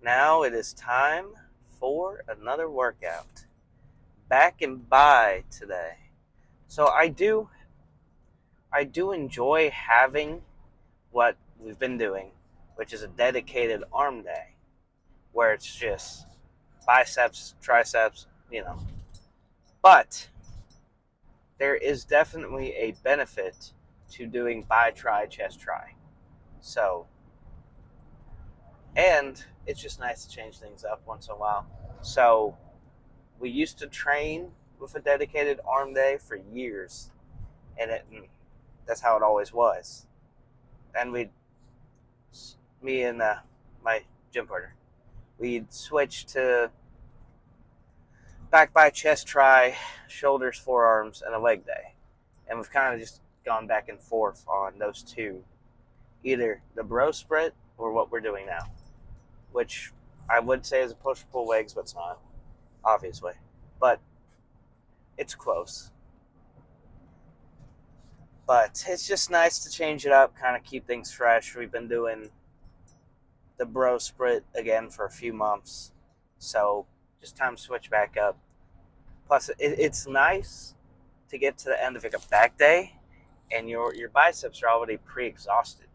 Now it is time for another workout. Back and by today. So I do enjoy having what we've been doing, which is a dedicated arm day, where it's just biceps, triceps. But there is definitely a benefit to doing bi tri chest tri. So, and it's just nice to change things up once in a while. So, we used to train with a dedicated arm day for years, and that's how it always was. And me and my gym partner, we'd switch to back by chest tri, shoulders, forearms, and a leg day. And we've kind of just gone back and forth on those two, either the bro split or what we're doing now, which I would say is a push pull legs, but it's not, obviously. But it's close. But it's just nice to change it up, kind of keep things fresh. We've been doing the bro split again for a few months, so just time to switch back up. Plus, it's nice to get to the end of like a back day, and your biceps are already pre-exhausted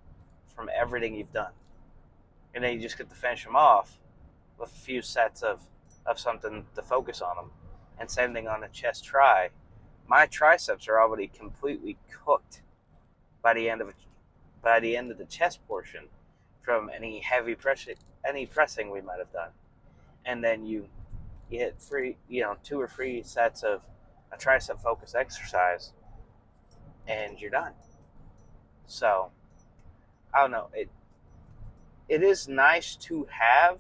from everything you've done, and then you just get to finish them off with a few sets of something to focus on them. And same thing on the chest tri. My triceps are already completely cooked by the end of the chest portion from any pressing we might have done. And then you hit two or three sets of a tricep focus exercise, and you're done. So I don't know. It is nice to have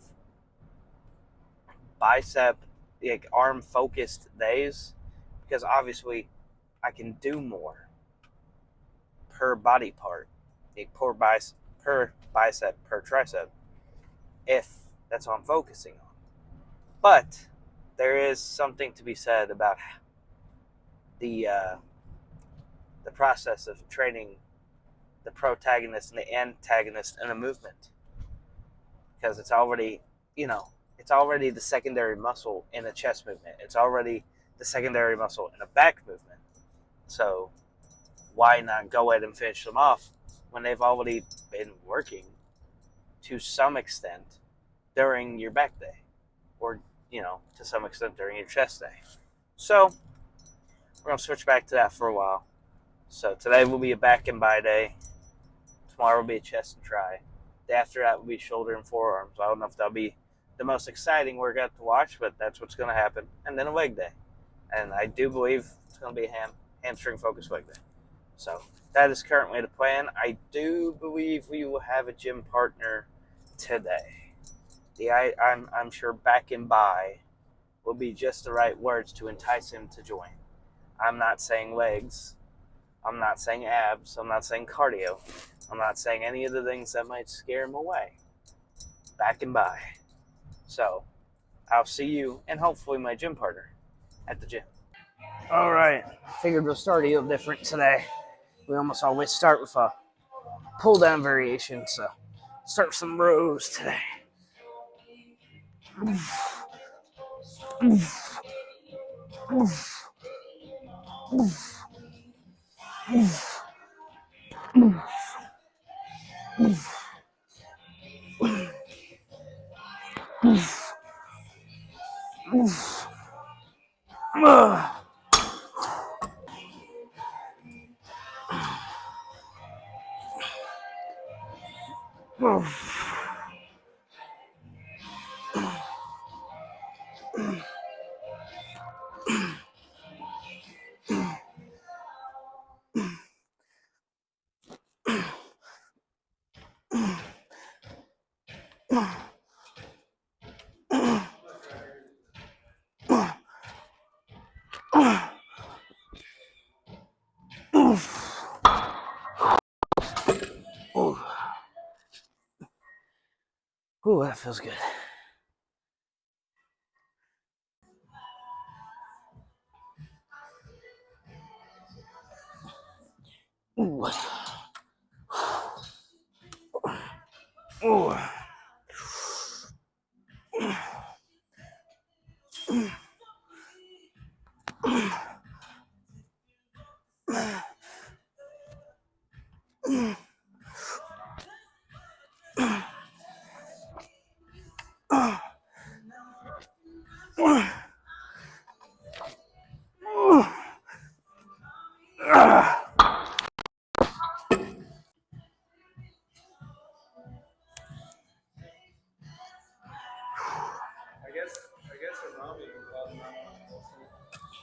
bicep, like arm focused days, because obviously I can do more per body part, like per bicep per tricep, if that's what I'm focusing on. But there is something to be said about the uh, the process of training the protagonist and the antagonist in a movement, because it's already the secondary muscle in a chest movement. It's already the secondary muscle in a back movement. So why not go ahead and finish them off when they've already been working to some extent during your back day, or to some extent during your chest day? So we're gonna switch back to that for a while. So today will be a back and by day. Tomorrow will be a chest and tri. Day after that will be shoulder and forearms. I don't know if that'll be the most exciting workout to watch, but that's what's going to happen. And then a leg day. And I do believe it's going to be a hamstring focused leg day. So that is currently the plan. I do believe we will have a gym partner today. I'm sure back and by will be just the right words to entice him to join. I'm not saying legs. I'm not saying abs. I'm not saying cardio. I'm not saying any of the things that might scare him away. Back and by. So I'll see you and hopefully my gym partner at the gym. All right. Figured we'll start a little different today. We almost always start with a pull down variation. So start with some rows today. Ooh, that feels good. Ooh. Ooh.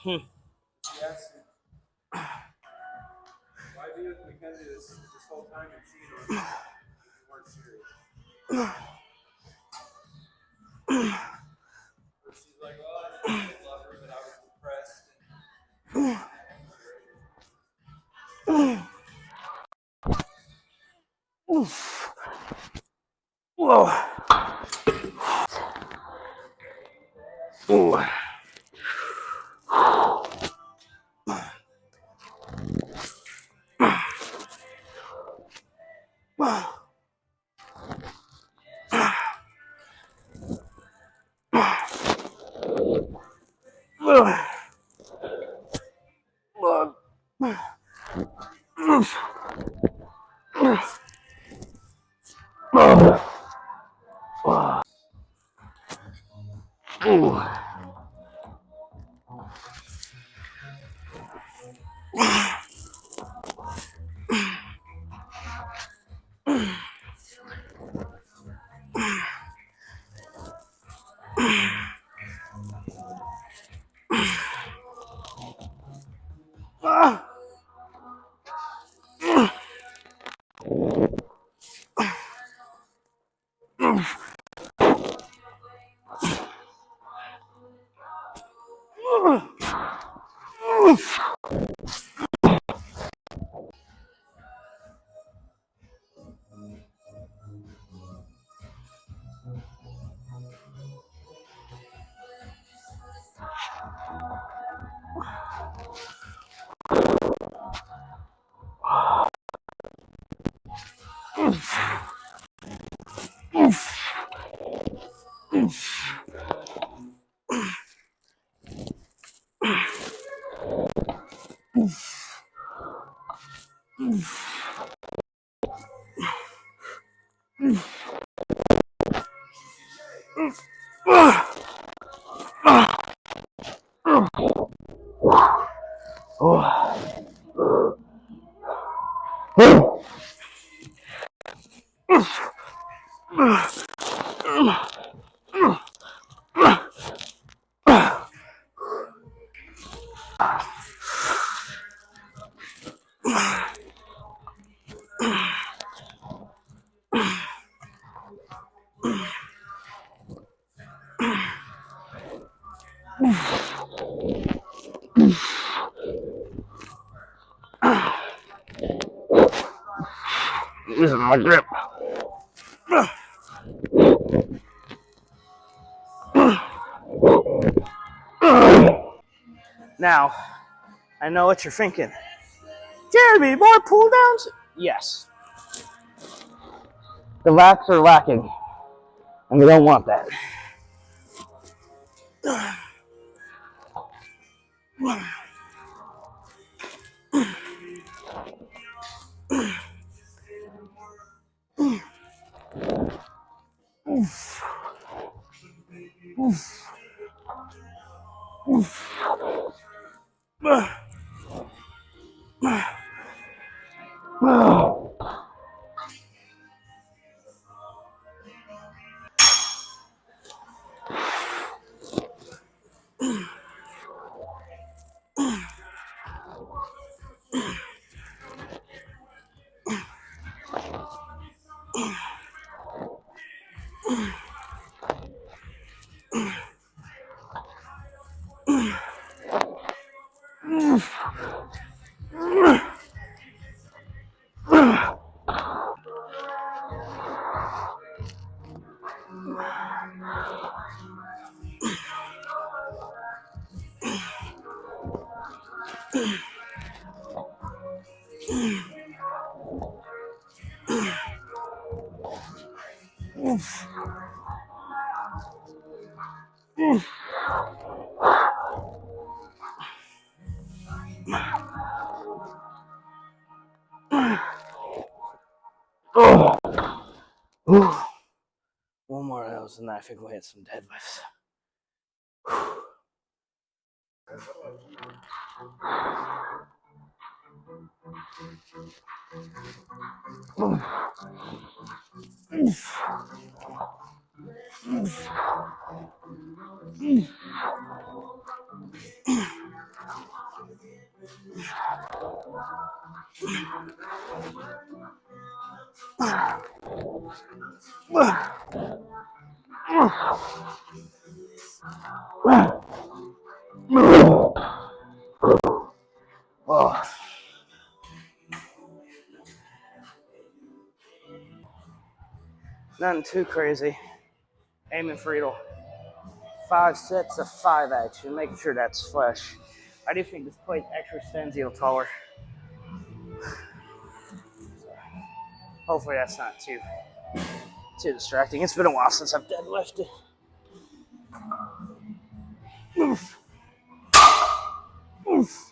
Yes. Why be with Mackenzie this whole time and cheat on you if you weren't serious? She's like, well, I did love her, but I was depressed. Whoa. Ooh. Losing my grip. Now, I know what you're thinking. Jeremy, more pull downs? Yes. The lats are lacking, and we don't want that. One more of those, and then I think we'll hit some deadlifts. Oh. Nothing too crazy. Aiming for 5 sets of 5 action, making sure that's flush. I do think this plate actually stands a little taller. Hopefully that's not too distracting. It's been a while since I've deadlifted. Oof. Oof.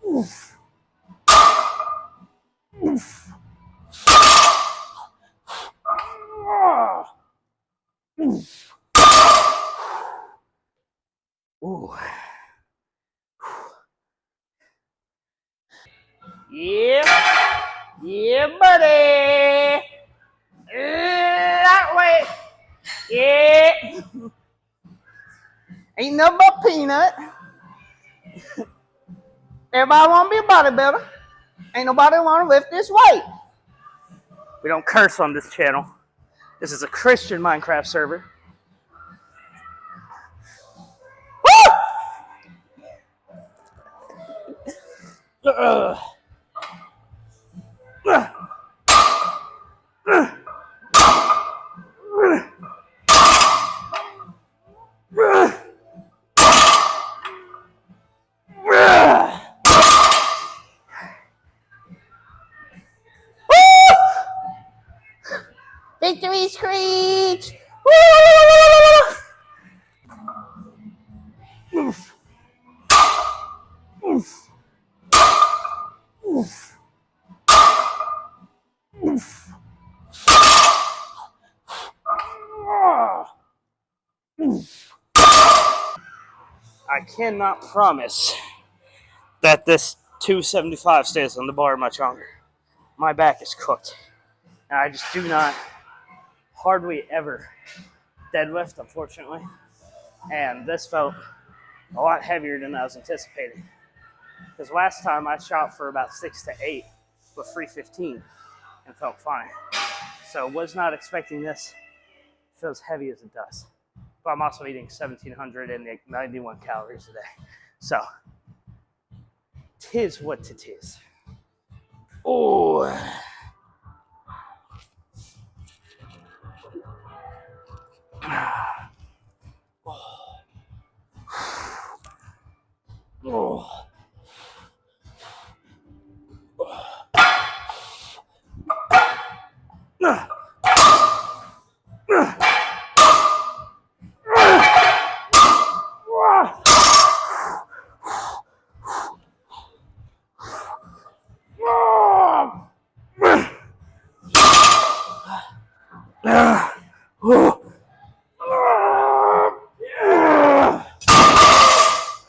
Oof. Oof. Oof. Ooh. Yeah. Yeah, buddy. That way. Yeah. Ain't nothing but peanut. Everybody want to be a bodybuilder. Ain't nobody want to lift this weight. We don't curse on this channel. This is a Christian Minecraft server. Woo! Victory screech! Oof. Oof. Oof. Oof. I cannot promise that this 275 stays on the bar much longer. My back is cooked. And I just do not hardly ever deadlift, unfortunately. And this felt a lot heavier than I was anticipating. Because last time I shot for about 6 to 8 with 315 and felt fine. So was not expecting this. It feels heavy as it does. But I'm also eating 1,791 calories a day. So, tis what it is. Oh. Oh.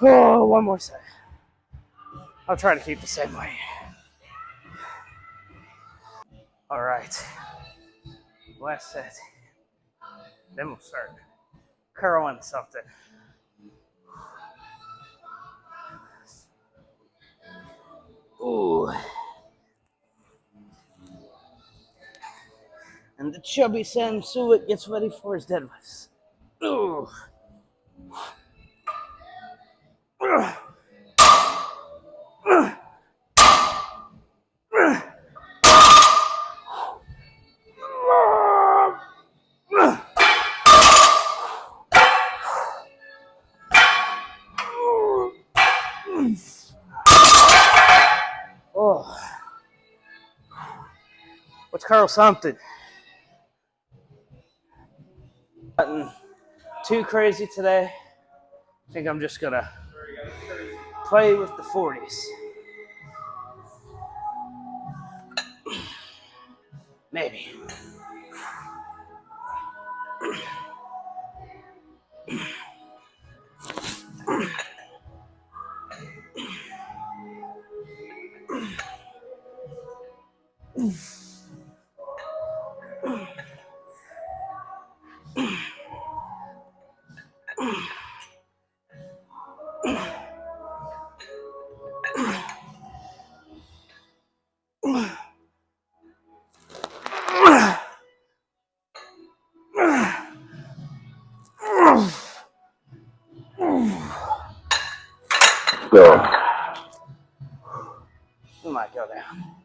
Oh, one more set. I'll try to keep the same way. All right. Last set. Then we'll start curling something. Ooh. And the chubby Sam Suet gets ready for his deadlifts. Ooh. Oh. Let's curl something. Nothing too crazy today. I think I'm just gonna play with the 40s. Maybe. We might go down.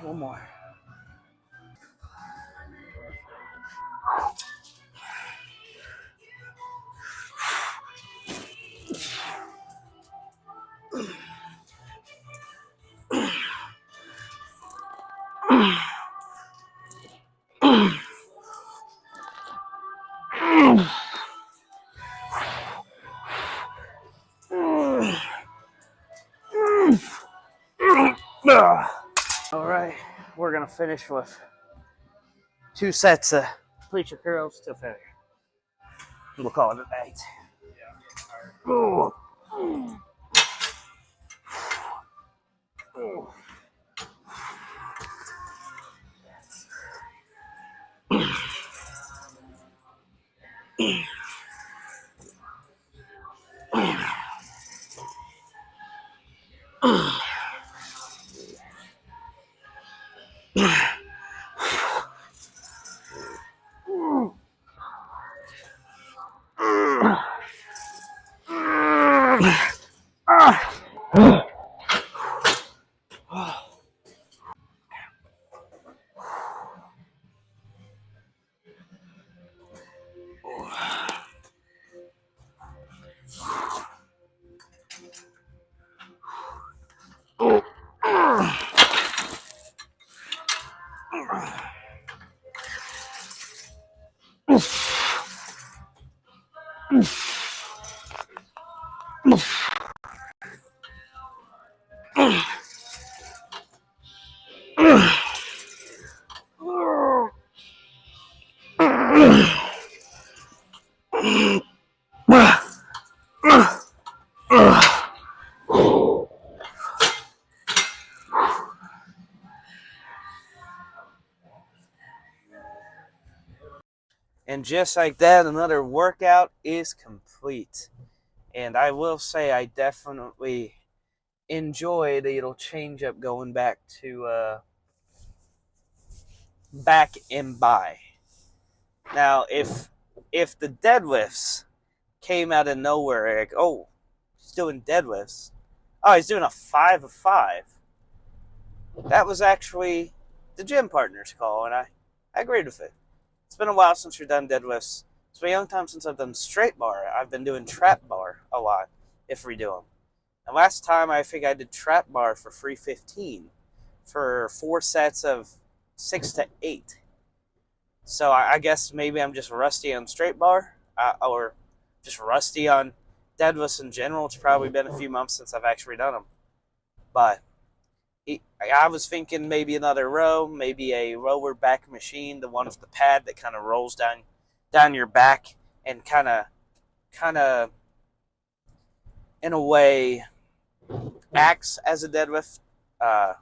One more. All right, we're gonna finish with 2 sets of preacher curls to finish. We'll call it a night. Ooh. Ooh. And just like that, another workout is complete. And I will say, I definitely enjoy the little change up going back to back and by. Now, if the deadlifts came out of nowhere, like, oh, he's doing deadlifts. Oh, he's doing a 5 of 5. That was actually the gym partner's call, and I agreed with it. It's been a while since we've done deadlifts. It's been a long time since I've done straight bar. I've been doing trap bar a lot, if we do them. And last time I think I did trap bar for 315 for 4 sets of 6 to 8. So I guess maybe I'm just rusty on straight bar, or just rusty on deadlifts in general. It's probably been a few months since I've actually done them. But I was thinking maybe another row, maybe a lower back machine, the one with the pad that kind of rolls down your back and kind of in a way acts as a deadlift. I'm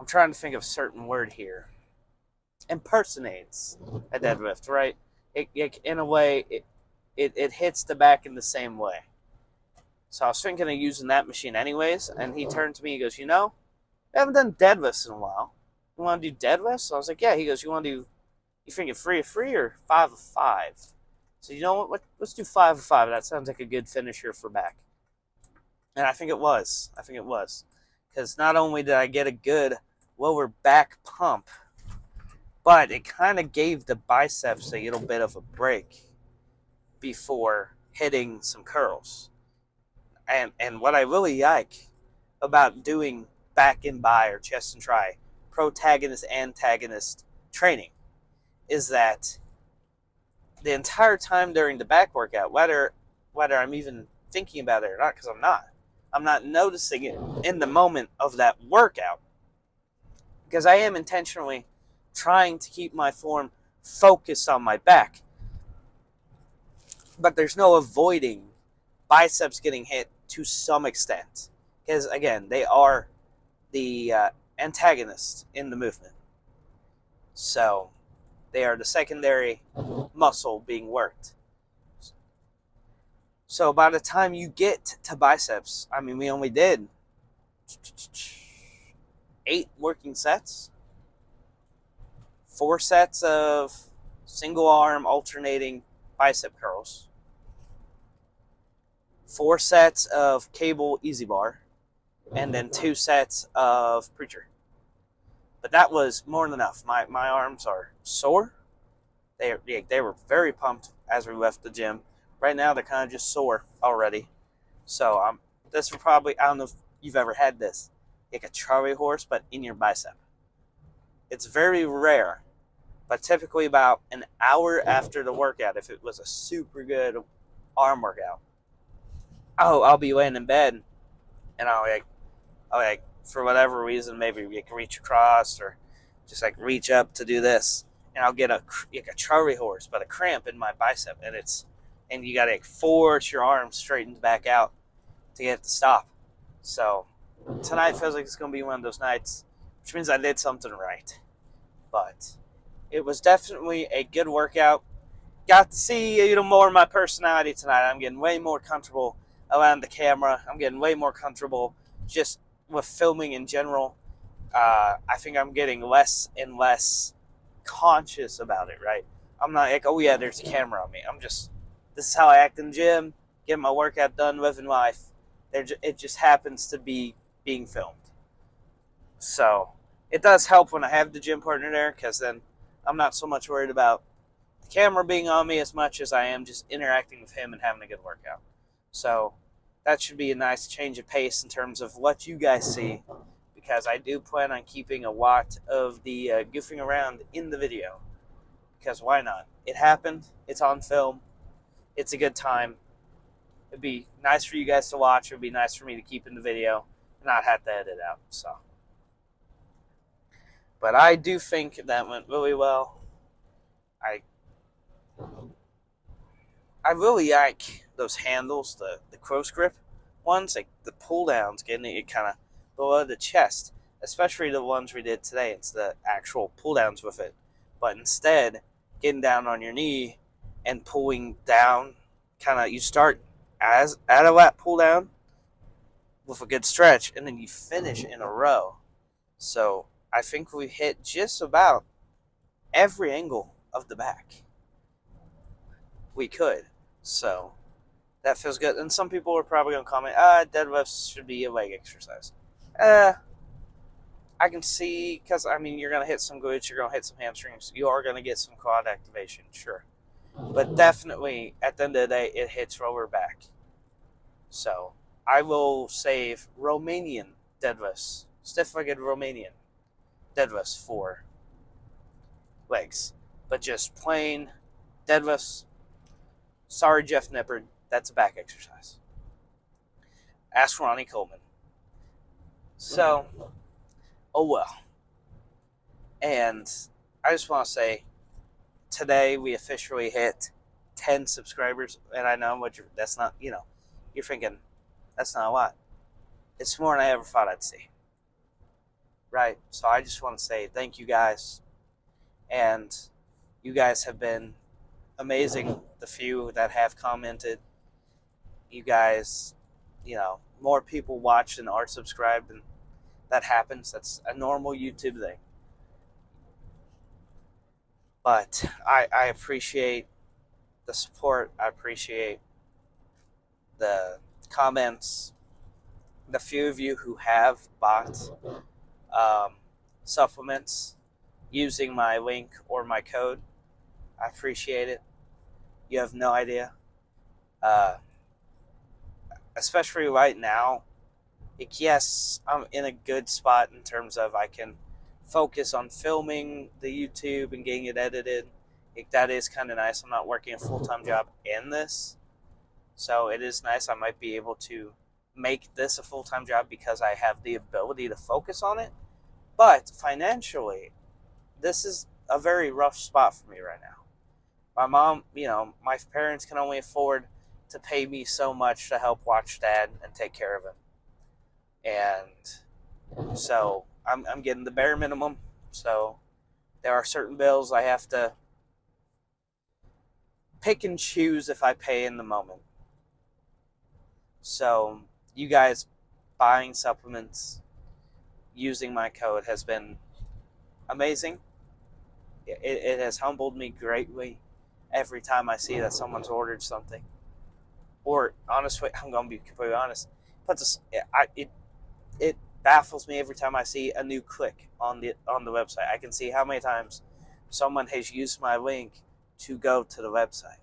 trying to think of a certain word here. Impersonates a deadlift, right? It in a way, it hits the back in the same way. So I was thinking of using that machine anyways, and he turned to me, he goes, you know, I haven't done deadlifts in a while. You want to do deadlifts? So I was like, yeah. He goes, you thinking 3 of 3 or 5 of 5? So you know what, let's do 5 of 5. That sounds like a good finisher for back. And I think it was. Because not only did I get a good lower back pump, but it kind of gave the biceps a little bit of a break before hitting some curls. And what I really like about doing back and by or chest and try, protagonist, antagonist training, is that the entire time during the back workout, whether I'm even thinking about it or not, because I'm not noticing it in the moment of that workout, because I am intentionally trying to keep my form focused on my back. But there's no avoiding biceps getting hit to some extent, because again, they are the antagonist in the movement. So they are the secondary muscle being worked. So by the time you get to biceps, I mean, we only did 8 working sets, 4 sets of single arm alternating bicep curls, 4 sets of cable easy bar, and then 2 sets of preacher. But that was more than enough. My arms are sore. They were very pumped as we left the gym. Right now, they're kind of just sore already. So this will probably, I don't know if you've ever had this, like a Charlie horse, but in your bicep. It's very rare, but typically about an hour after the workout, if it was a super good arm workout, I'll be laying in bed, and I'll for whatever reason, maybe you can reach across or just like reach up to do this, and I'll get like a Charlie horse, but a cramp in my bicep, and you got to like force your arm straightened back out to get it to stop. So tonight feels like it's going to be one of those nights, which means I did something right. But it was definitely a good workout. Got to see more of my personality tonight. I'm getting way more comfortable around the camera. I'm getting way more comfortable just with filming in general. I think I'm getting less and less conscious about it, right? I'm not like, oh yeah, there's a camera on me. This is how I act in the gym, getting my workout done, living life. It just happens to be being filmed. So it does help when I have the gym partner there, because then I'm not so much worried about the camera being on me as much as I am just interacting with him and having a good workout. So that should be a nice change of pace in terms of what you guys see, because I do plan on keeping a lot of the goofing around in the video, because why not? It happened. It's on film. It's a good time. It'd be nice for you guys to watch. It'd be nice for me to keep in the video and not have to edit out. But I do think that went really well. I really like those handles, the close grip ones, like the pull downs, getting it kind of below the chest, especially the ones we did today. It's the actual pull downs with it, but instead getting down on your knee and pulling down, kind of you start as at a lat pull down with a good stretch, and then you finish in a row. So I think we hit just about every angle of the back we could. So that feels good. And some people are probably going to comment, deadlifts should be a leg exercise. I can see, because, you're going to hit some glutes, you're going to hit some hamstrings, you are going to get some quad activation, sure. But definitely, at the end of the day, it hits lower back. So I will save Romanian deadlifts, stiff-legged Romanian deadlifts for legs. But just plain deadlifts, sorry, Jeff Nippard, that's a back exercise. Ask Ronnie Coleman. So, oh well. And I just want to say, today we officially hit 10 subscribers, and I know that's not, you're thinking, that's not a lot. It's more than I ever thought I'd see. Right? So I just want to say thank you guys. And you guys have been amazing. The few that have commented, you guys, more people watch than are subscribed, and that happens. That's a normal YouTube thing. But I appreciate the support. I appreciate the comments. The few of you who have bought supplements using my link or my code, I appreciate it. You have no idea. Especially right now, yes, I'm in a good spot in terms of I can focus on filming the YouTube and getting it edited. That is kind of nice. I'm not working a full-time job in this. So it is nice. I might be able to make this a full-time job because I have the ability to focus on it. But financially, this is a very rough spot for me right now. My mom, my parents can only afford to pay me so much to help watch Dad and take care of him. And so I'm getting the bare minimum. So there are certain bills I have to pick and choose if I pay in the moment. So you guys buying supplements using my code has been amazing. It has humbled me greatly every time I see that someone's ordered something. Or honestly, I'm going to be completely honest, it baffles me every time I see a new click on the website. I can see how many times someone has used my link to go to the website.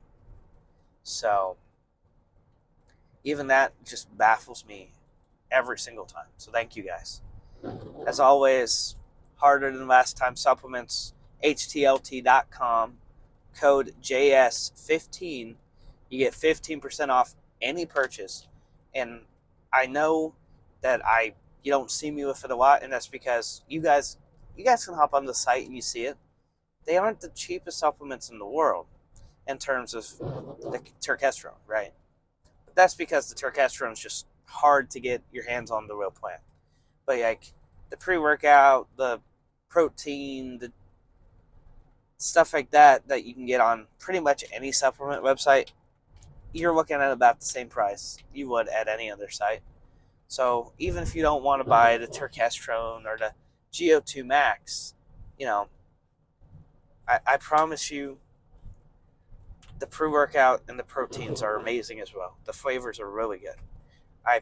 So even that just baffles me every single time. So thank you guys. As always, harder than last time supplements, HTLT.com, code JS15. You get 15% off any purchase. And I know that I you don't see me with it a lot, and that's because you guys can hop on the site and you see it. They aren't the cheapest supplements in the world in terms of the terkestrone, right? But that's because the terkestrone is just hard to get your hands on the real plant. But like the pre-workout, the protein, the stuff like that you can get on pretty much any supplement website, you're looking at about the same price you would at any other site. So even if you don't want to buy the terkestrone or the GO2 Max, you know, I promise you the pre-workout and the proteins are amazing as well. The flavors are really good. I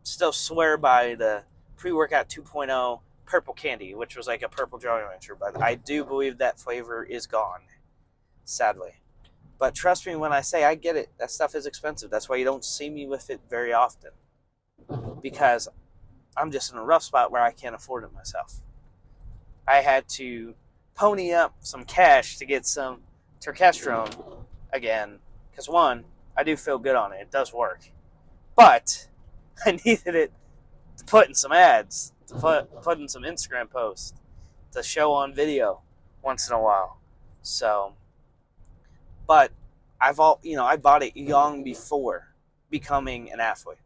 still swear by the pre-workout 2.0 purple candy, which was like a purple Jolly Rancher, but I do believe that flavor is gone, sadly. But trust me when I say I get it. That stuff is expensive. That's why you don't see me with it very often, because I'm just in a rough spot where I can't afford it myself. I had to pony up some cash to get some terkestrone again, because one, I do feel good on it. It does work. But I needed it to put in some ads, to put in some Instagram posts, to show on video once in a while. So, but I bought it young before becoming an athlete.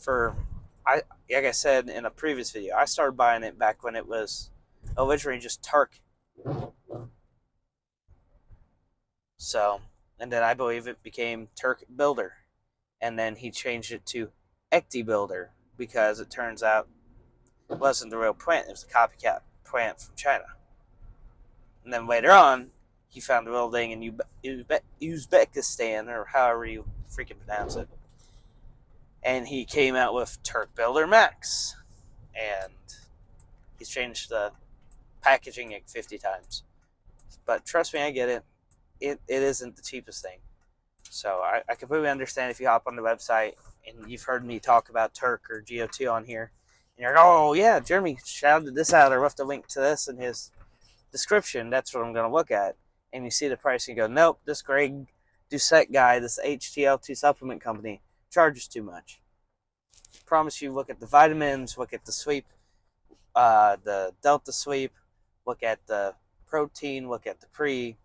Like I said in a previous video, I started buying it back when it was originally just Turk. So, and then I believe it became Turk Builder, and then he changed it to Ecti Builder because it turns out it wasn't the real plant; it was a copycat plant from China. And then later on, he found the real thing in Uzbekistan, or however you freaking pronounce it, and he came out with Turk Builder Max, and he's changed the packaging like 50 times. But trust me, I get it. It isn't the cheapest thing. So I completely understand if you hop on the website and you've heard me talk about Turk or GO2 on here, and you're like, oh yeah, Jeremy shouted this out, or left a link to this in his description. That's what I'm going to look at. And you see the price and you go, nope, this Greg Doucette guy, this HTL2 supplement company, charges too much. Promise you, look at the vitamins, look at the sweep, the Delta sweep, look at the protein, look at the pre.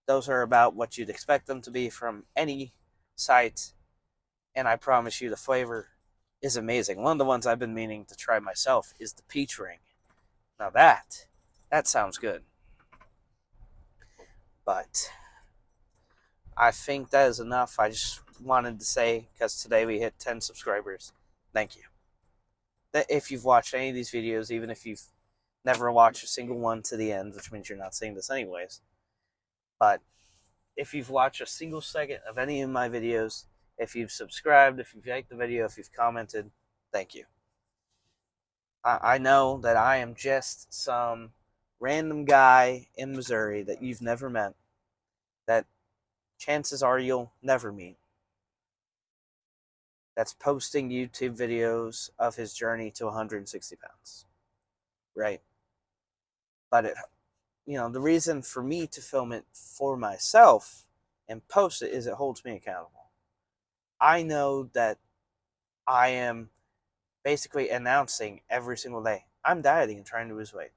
Those are about what you'd expect them to be from any site, and I promise you the flavor is amazing. One of the ones I've been meaning to try myself is the peach ring. Now that sounds good. But I think that is enough. I just wanted to say, because today we hit 10 subscribers, thank you. That if you've watched any of these videos, even if you've never watched a single one to the end, which means you're not seeing this anyways, but if you've watched a single second of any of my videos, if you've subscribed, if you've liked the video, if you've commented, thank you. I know that I am just some random guy in Missouri that you've never met, that chances are you'll never meet, that's posting YouTube videos of his journey to 160 pounds. Right? But the reason for me to film it for myself and post it is it holds me accountable. I know that I am basically announcing every single day, I'm dieting and trying to lose weight.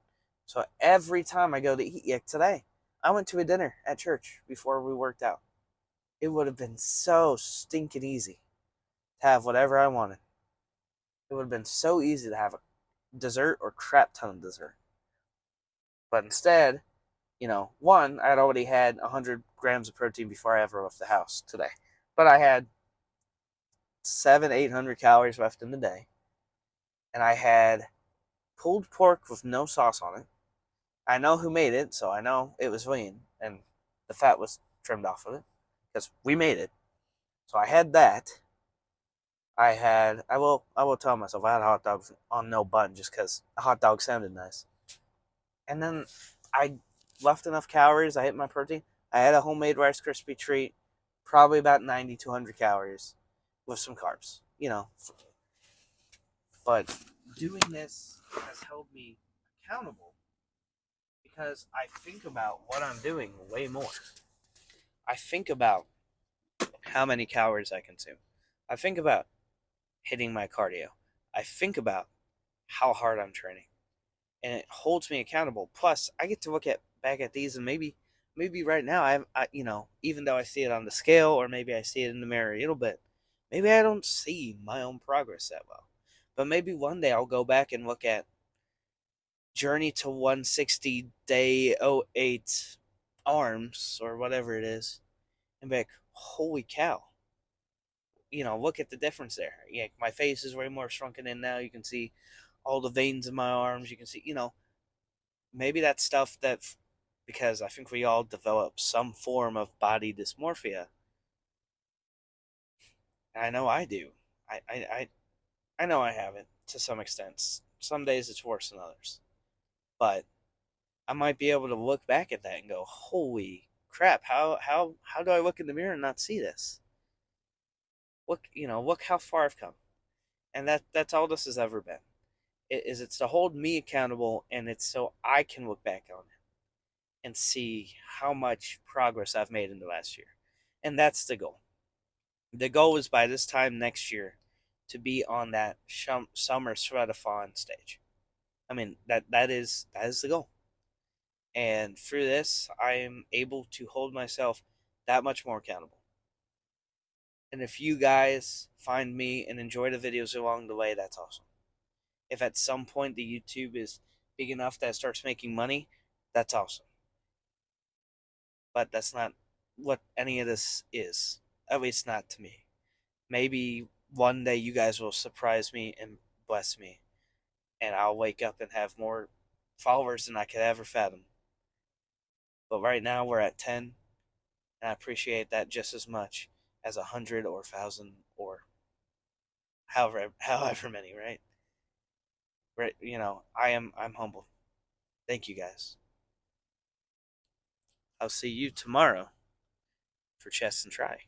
So every time I go to eat, like today, I went to a dinner at church before we worked out. It would have been so stinking easy to have whatever I wanted. It would have been so easy to have a dessert or crap ton of dessert. But instead, one, I had already had 100 grams of protein before I ever left the house today. But I had 700-800 calories left in the day. And I had pulled pork with no sauce on it. I know who made it, so I know it was lean. And the fat was trimmed off of it. Because we made it. So I had that. I will tell myself I had a hot dog on no bun just because a hot dog sounded nice. And then I left enough calories. I hit my protein. I had a homemade Rice Krispie treat, probably about 90 to 100 calories with some carbs, But doing this has held me accountable because I think about what I'm doing way more. I think about how many calories I consume. I think about hitting my cardio. I think about how hard I'm training, and it holds me accountable. Plus, I get to look at back at these, and maybe right now even though I see it on the scale, or maybe I see it in the mirror a little bit, maybe I don't see my own progress that well. But maybe one day I'll go back and look at journey to 160 day '08 arms or whatever it is, and be like, holy cow, look at the difference there. Yeah, my face is way more shrunken in now. You can see all the veins in my arms. You can see, maybe that's stuff that, because I think we all develop some form of body dysmorphia. I know I do. I know I have it to some extent. Some days it's worse than others. But I might be able to look back at that and go, holy crap, how do I look in the mirror and not see this? Look how far I've come. And that's all this has ever been. It's to hold me accountable, and it's so I can look back on it and see how much progress I've made in the last year. And that's the goal. The goal is by this time next year to be on that summer sweatathon stage. I mean, that is the goal. And through this, I am able to hold myself that much more accountable. And if you guys find me and enjoy the videos along the way, that's awesome. If at some point the YouTube is big enough that it starts making money, that's awesome. But that's not what any of this is. At least not to me. Maybe one day you guys will surprise me and bless me, and I'll wake up and have more followers than I could ever fathom. But right now we're at 10, and I appreciate that just as much as 100 or 1,000 or however many, right? Right, I'm humbled. Thank you guys. I'll see you tomorrow for Chest and Try.